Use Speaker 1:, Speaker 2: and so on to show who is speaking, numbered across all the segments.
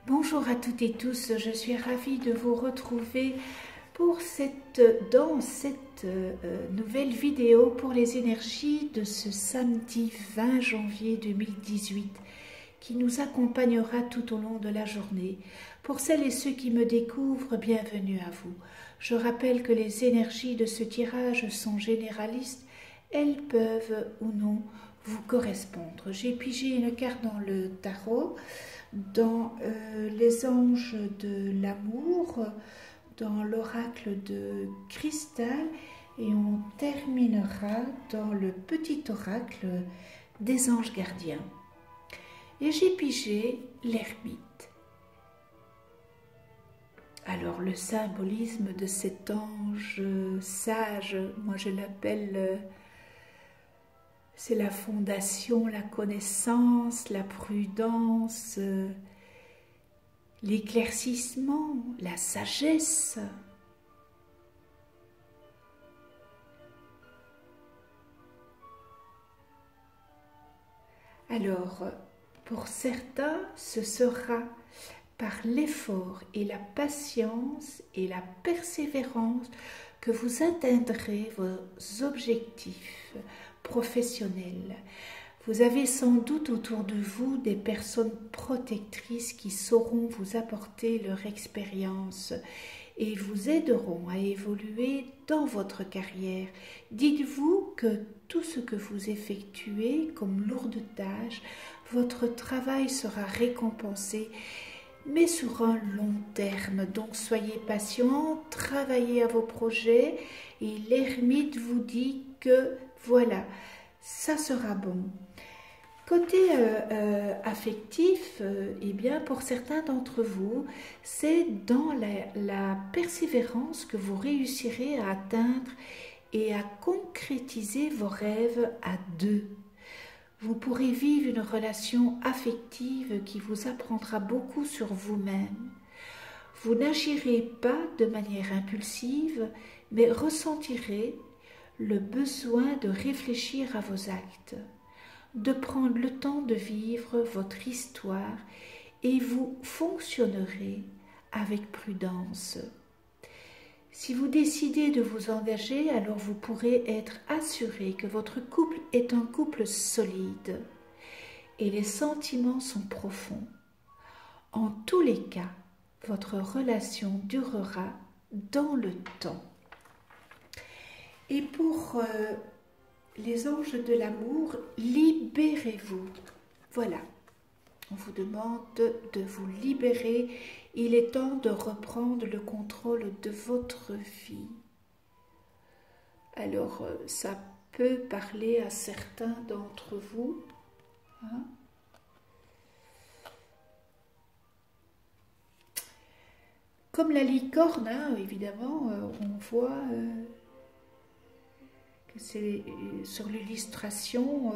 Speaker 1: Bonjour à toutes et tous, je suis ravie de vous retrouver dans cette nouvelle vidéo pour les énergies de ce samedi 20 janvier 2018 qui nous accompagnera tout au long de la journée. Pour celles et ceux qui me découvrent, bienvenue à vous. Je rappelle que les énergies de ce tirage sont généralistes, elles peuvent ou non vous correspondre. J'ai pigé une carte dans le tarot, dans les anges de l'amour, dans l'oracle de cristal, et on terminera dans le petit oracle des anges gardiens. Et j'ai pigé l'ermite. Alors le symbolisme de cet ange sage, moi je l'appelle, c'est la fondation, la connaissance, la prudence, l'éclaircissement, la sagesse. Alors, pour certains, ce sera par l'effort et la patience et la persévérance que vous atteindrez vos objectifs professionnels. Vous avez sans doute autour de vous des personnes protectrices qui sauront vous apporter leur expérience et vous aideront à évoluer dans votre carrière. Dites-vous que tout ce que vous effectuez comme lourde tâche, votre travail sera récompensé, mais sur un long terme. Donc soyez patient, travaillez à vos projets et l'ermite vous dit que voilà, ça sera bon. Côté affectif, eh bien pour certains d'entre vous, c'est dans la persévérance que vous réussirez à atteindre et à concrétiser vos rêves à deux. Vous pourrez vivre une relation affective qui vous apprendra beaucoup sur vous-même. Vous n'agirez pas de manière impulsive, mais ressentirez le besoin de réfléchir à vos actes, de prendre le temps de vivre votre histoire et vous fonctionnerez avec prudence. Si vous décidez de vous engager, alors vous pourrez être assuré que votre couple est un couple solide et les sentiments sont profonds. En tous les cas, votre relation durera dans le temps. Et pour les anges de l'amour, libérez-vous. Voilà, on vous demande de vous libérer. Il est temps de reprendre le contrôle de votre vie. Alors, ça peut parler à certains d'entre vous. Hein? Comme la licorne, hein, évidemment, on voit que c'est sur l'illustration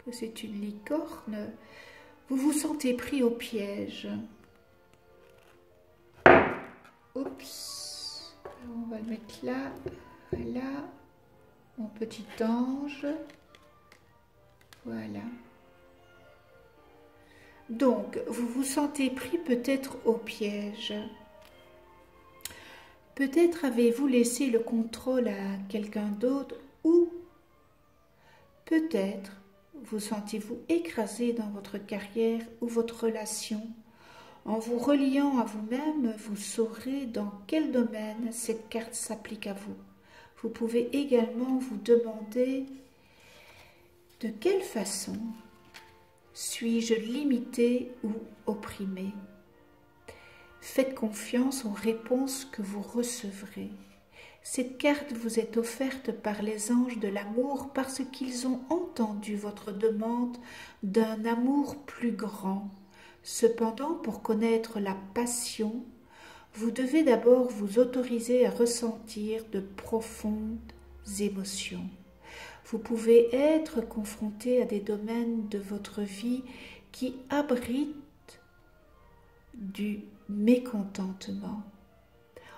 Speaker 1: que c'est une licorne. Vous vous sentez pris au piège. Oups, on va le mettre là, voilà, mon petit ange, voilà. Donc, vous vous sentez pris peut-être au piège. Peut-être avez-vous laissé le contrôle à quelqu'un d'autre ou peut-être vous sentez-vous écrasé dans votre carrière ou votre relation. En vous reliant à vous-même, vous saurez dans quel domaine cette carte s'applique à vous. Vous pouvez également vous demander de quelle façon suis-je limité ou opprimé. Faites confiance aux réponses que vous recevrez. Cette carte vous est offerte par les anges de l'amour parce qu'ils ont entendu votre demande d'un amour plus grand. Cependant, pour connaître la passion, vous devez d'abord vous autoriser à ressentir de profondes émotions. Vous pouvez être confronté à des domaines de votre vie qui abritent du mécontentement.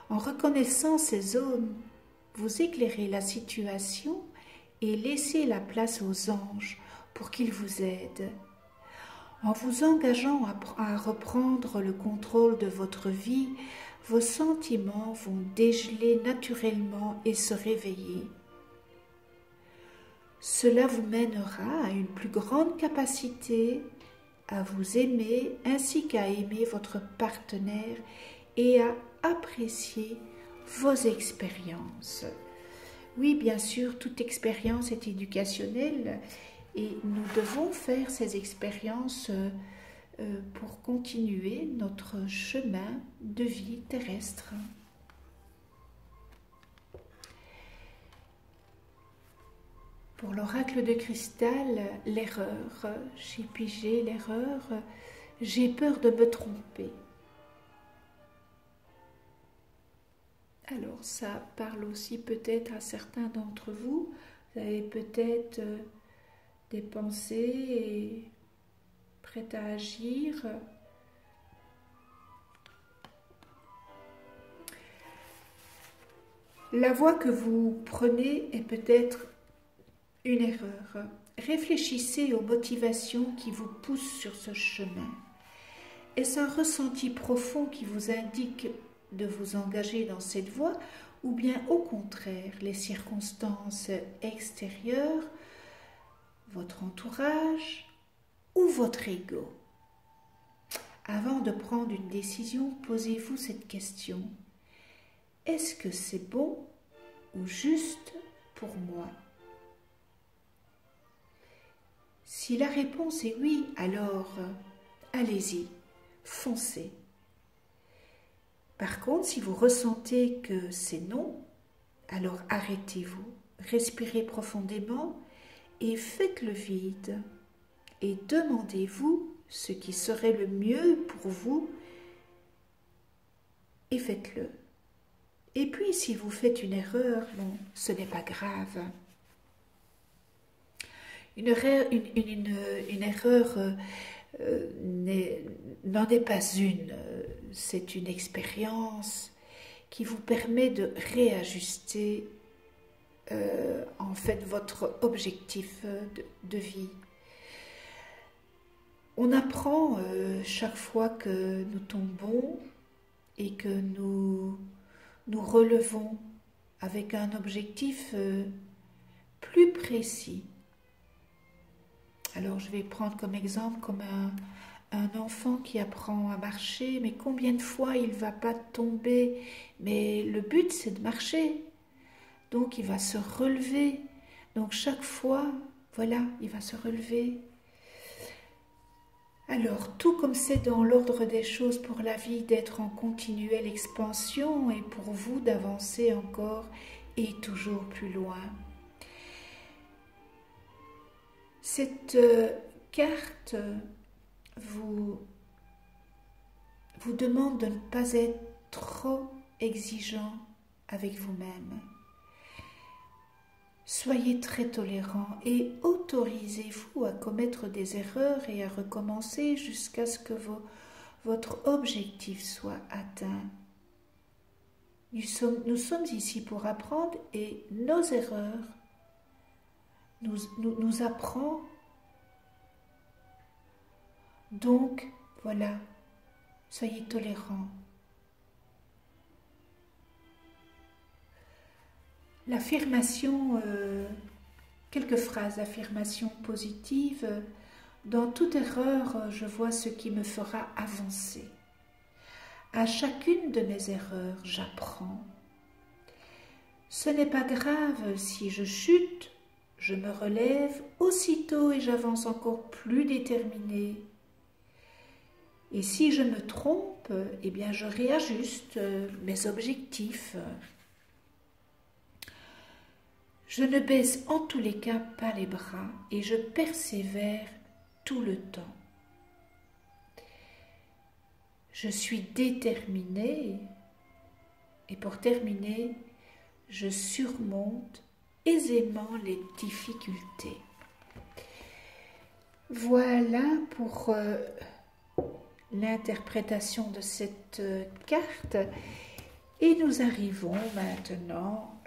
Speaker 1: En reconnaissant ces zones, vous éclairez la situation et laissez la place aux anges pour qu'ils vous aident. En vous engageant à reprendre le contrôle de votre vie, vos sentiments vont dégeler naturellement et se réveiller. Cela vous mènera à une plus grande capacité à vous aimer ainsi qu'à aimer votre partenaire et à apprécier vos expériences. Oui, bien sûr, toute expérience est éducationnelle et nous devons faire ces expériences pour continuer notre chemin de vie terrestre. Pour l'oracle de cristal, l'erreur, j'ai pigé l'erreur, j'ai peur de me tromper. Alors ça parle aussi peut-être à certains d'entre vous, vous avez peut-être des pensées et prêtes à agir. La voie que vous prenez est peut-être une erreur. Réfléchissez aux motivations qui vous poussent sur ce chemin. Est-ce un ressenti profond qui vous indique de vous engager dans cette voie ou bien au contraire les circonstances extérieures, votre entourage ou votre ego? Avant de prendre une décision, posez-vous cette question. Est-ce que c'est bon ou juste pour moi? Si la réponse est oui, alors allez-y, foncez. Par contre, si vous ressentez que c'est non, alors arrêtez-vous, respirez profondément et faites le vide. Et demandez-vous ce qui serait le mieux pour vous et faites-le. Et puis, si vous faites une erreur, bon, ce n'est pas grave. Une erreur n'en est pas une, c'est une expérience qui vous permet de réajuster en fait votre objectif de vie. On apprend chaque fois que nous tombons et que nous relevons avec un objectif plus précis. Alors je vais prendre comme exemple comme un enfant qui apprend à marcher, mais combien de fois il ne va pas tomber? Mais le but c'est de marcher, donc il va se relever. Donc chaque fois, voilà, il va se relever. Alors tout comme c'est dans l'ordre des choses pour la vie d'être en continuelle expansion et pour vous d'avancer encore et toujours plus loin. Cette carte vous demande de ne pas être trop exigeant avec vous-même. Soyez très tolérant et autorisez-vous à commettre des erreurs et à recommencer jusqu'à ce que votre objectif soit atteint. Nous sommes ici pour apprendre et nos erreurs nous apprend. Donc, voilà, soyez tolérants. L'affirmation, quelques phrases d'affirmation positive. Dans toute erreur, je vois ce qui me fera avancer. À chacune de mes erreurs, j'apprends. Ce n'est pas grave si je chute. Je me relève aussitôt et j'avance encore plus déterminée. Et si je me trompe, eh bien je réajuste mes objectifs. Je ne baisse en tous les cas pas les bras et je persévère tout le temps. Je suis déterminée et pour terminer, je surmonte aisément les difficultés. Voilà pour l'interprétation de cette carte et nous arrivons maintenant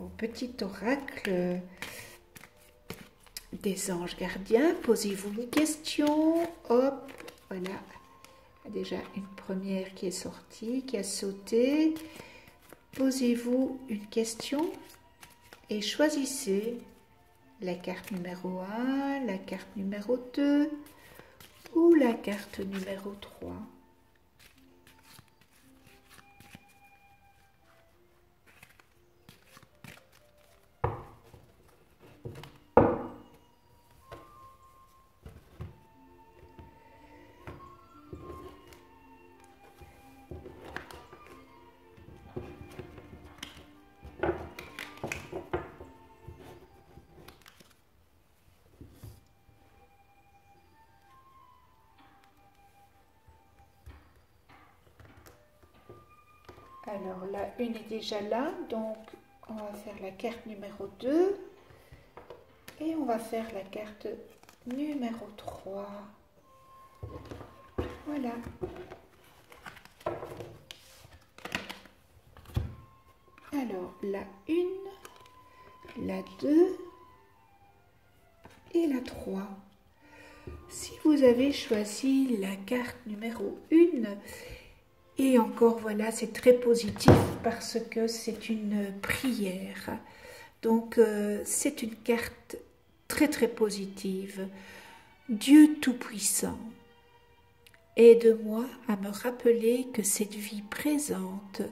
Speaker 1: au petit oracle des anges gardiens, posez-vous une question. Hop, voilà. Déjà une première qui est sortie, qui a sauté. Posez-vous une question et choisissez la carte numéro 1, la carte numéro 2 ou la carte numéro 3. Alors la une est déjà là, donc on va faire la carte numéro 2 et on va faire la carte numéro 3. Voilà. Alors la 1, la 2 et la 3. Si vous avez choisi la carte numéro 1, et encore, voilà, c'est très positif parce que c'est une prière. Donc, c'est une carte très, très positive. Dieu Tout-Puissant, aide-moi à me rappeler que cette vie présente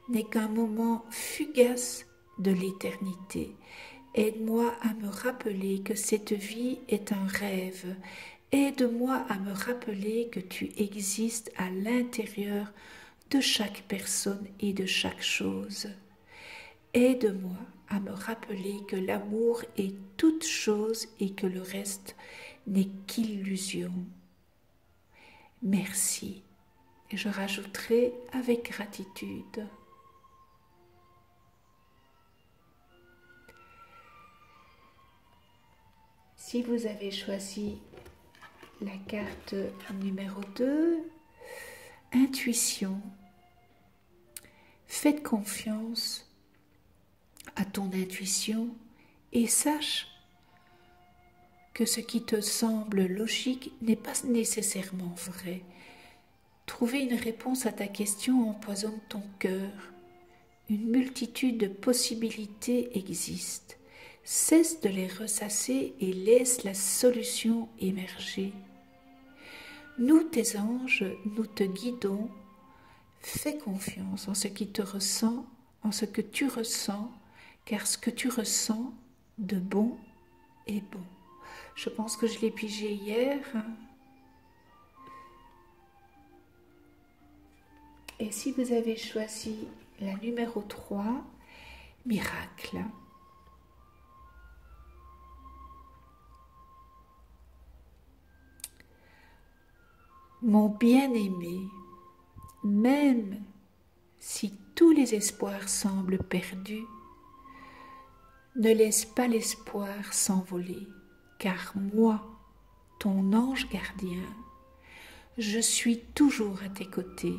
Speaker 1: n'est qu'un moment fugace de l'éternité. Aide-moi à me rappeler que cette vie est un rêve. Aide-moi à me rappeler que tu existes à l'intérieur de chaque personne et de chaque chose. Aide-moi à me rappeler que l'amour est toute chose et que le reste n'est qu'illusion. Merci. Et je rajouterai avec gratitude. Si vous avez choisi la carte numéro 2, intuition, faites confiance à ton intuition et sache que ce qui te semble logique n'est pas nécessairement vrai. Trouver une réponse à ta question empoisonne ton cœur. Une multitude de possibilités existent. Cesse de les ressasser et laisse la solution émerger. Nous, tes anges, nous te guidons. Fais confiance en ce qui te ressent, en ce que tu ressens, car ce que tu ressens de bon est bon. Je pense que je l'ai pigé hier. Et si vous avez choisi la numéro 3, miracle. Mon bien-aimé, même si tous les espoirs semblent perdus, ne laisse pas l'espoir s'envoler, car moi, ton ange gardien, je suis toujours à tes côtés.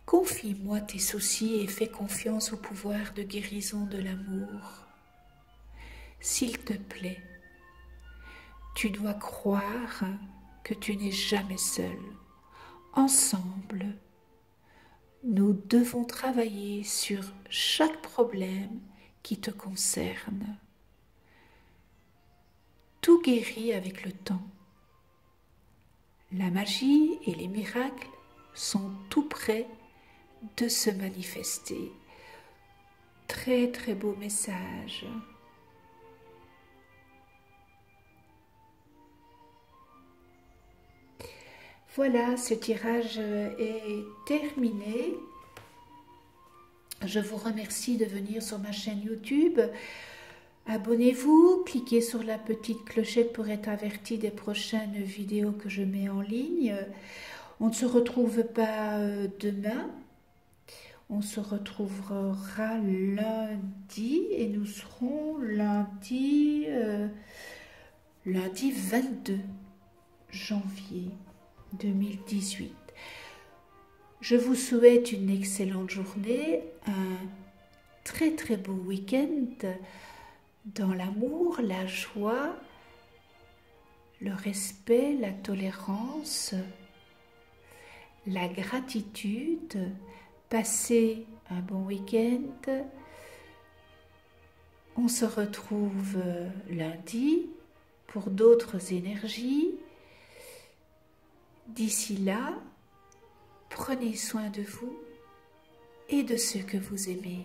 Speaker 1: Confie-moi tes soucis et fais confiance au pouvoir de guérison de l'amour. S'il te plaît, tu dois croire que tu n'es jamais seul. Ensemble, nous devons travailler sur chaque problème qui te concerne. Tout guérit avec le temps. La magie et les miracles sont tout près de se manifester. Très très beau message. Voilà, ce tirage est terminé. Je vous remercie de venir sur ma chaîne YouTube. Abonnez-vous, cliquez sur la petite clochette pour être averti des prochaines vidéos que je mets en ligne. On ne se retrouve pas demain. On se retrouvera lundi et nous serons lundi 22 janvier 2018. Je vous souhaite une excellente journée, un très très beau week-end dans l'amour, la joie, le respect, la tolérance, la gratitude. Passez un bon week-end. On se retrouve lundi pour d'autres énergies. D'ici là, prenez soin de vous et de ceux que vous aimez.